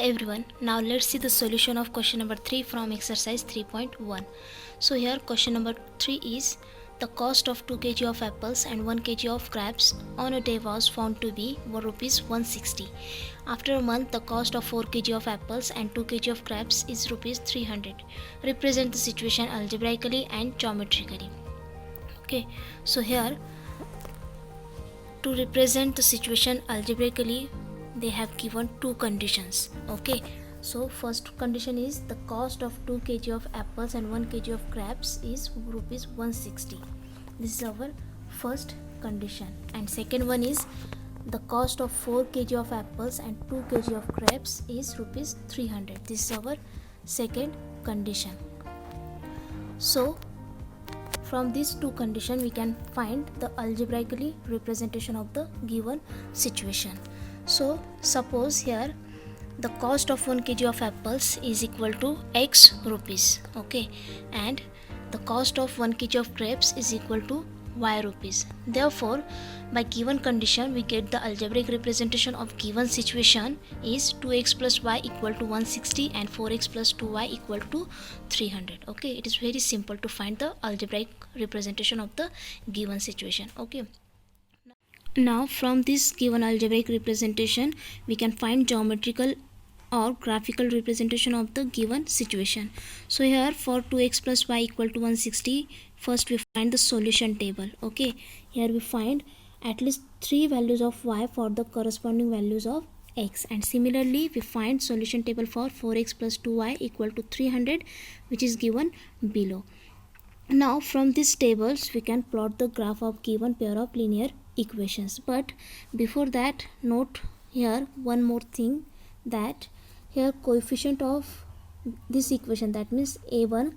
everyone, now let's see the solution of question number 3 from exercise 3.1. So here question number 3 is the cost of 2 kg of apples and 1 kg of crabs on a day was found to be rupees 160. After a month, the cost of 4 kg of apples and 2 kg of crabs is rupees 300. Represent the situation algebraically and geometrically. Okay, so here to represent the situation algebraically, they have given two conditions. Okay, so first condition is the cost of 2 kg of apples and 1 kg of crabs is rupees 160. This is our first condition. And second one is the cost of 4 kg of apples and 2 kg of crabs is rupees 300. This is our second condition. So from these two conditions we can find the algebraically representation of the given situation. So suppose here the cost of 1 kg of apples is equal to X rupees, okay, and the cost of 1 kg of crabs is equal to Y rupees. Therefore, by given condition we get the algebraic representation of given situation is 2x plus y equal to 160 and 4x plus 2y equal to 300. Okay, it is very simple to find the algebraic representation of the given situation. Okay, now from this given algebraic representation we can find geometrical or graphical representation of the given situation. So here for 2x plus y equal to 160, first we find the solution table. Okay, here we find at least 3 values of y for the corresponding values of x, and similarly we find solution table for 4x plus 2y equal to 300, which is given below. Now from these tables we can plot the graph of given pair of linear equations, but before that note here one more thing, that here coefficient of this equation, that means a1,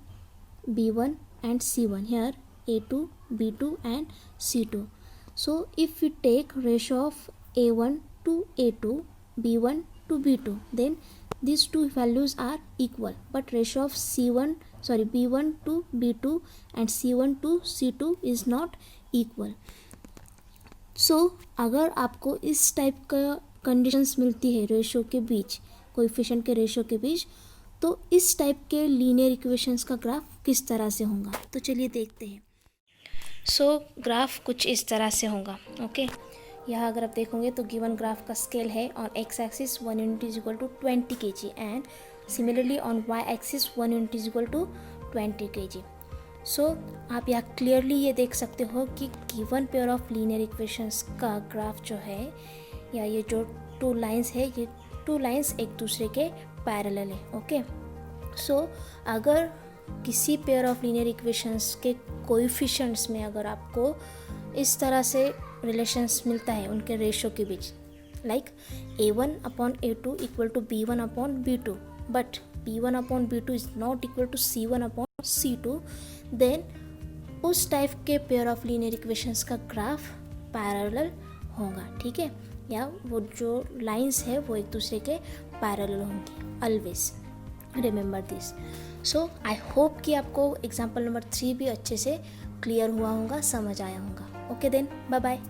b1 and c1, here a2, b2 and c2. So if we take ratio of a1 to a2, b1 to b2, then these two values are equal, but ratio of b1 to b2 and c1 to c2 is not equal. So अगर आपको इस type का conditions मिलती है ratio के बीच, coefficient के ratio के बीच, तो इस टाइप के लीनियर इक्वेशंस का ग्राफ किस तरह से होगा, तो चलिए देखते हैं. सो ग्राफ कुछ इस तरह से होगा. ओके, यहाँ अगर आप देखोगे तो गिवन ग्राफ का स्केल है on x axis 1 unit is equal to 20 kg and similarly on y axis 1 unit is equal to 20 kg. So आप यहाँ क्लियरली ये देख सकते हो कि given pair of linear equations का ग्राफ जो है, या ये जो टू लाइंस है, ये टू लाइंस एक दूसरे के पैरेलल है. ओके, सो अगर किसी पेयर ऑफ लीनियर इक्वेशंस के कोएफिशिएंट्स में अगर आपको इस तरह से रिलेशंस मिलता है उनके रेशो के बीच, like a1 upon a2 equal to b1 upon b2, but b1 upon b2 is not equal to c1 upon c2, then उस टाइप के पेयर ऑफ लीनियर इक्वेशंस का ग्राफ पैरेलल होगा. ठीक है, या वो जो लाइंस है वो एक दूसरे के पैरेलल होंगी. Always remember this. So I hope कि आपको एग्जाम्पल नंबर 3 भी अच्छे से क्लियर हुआ होगा, समझ आया होगा. Okay then, bye bye.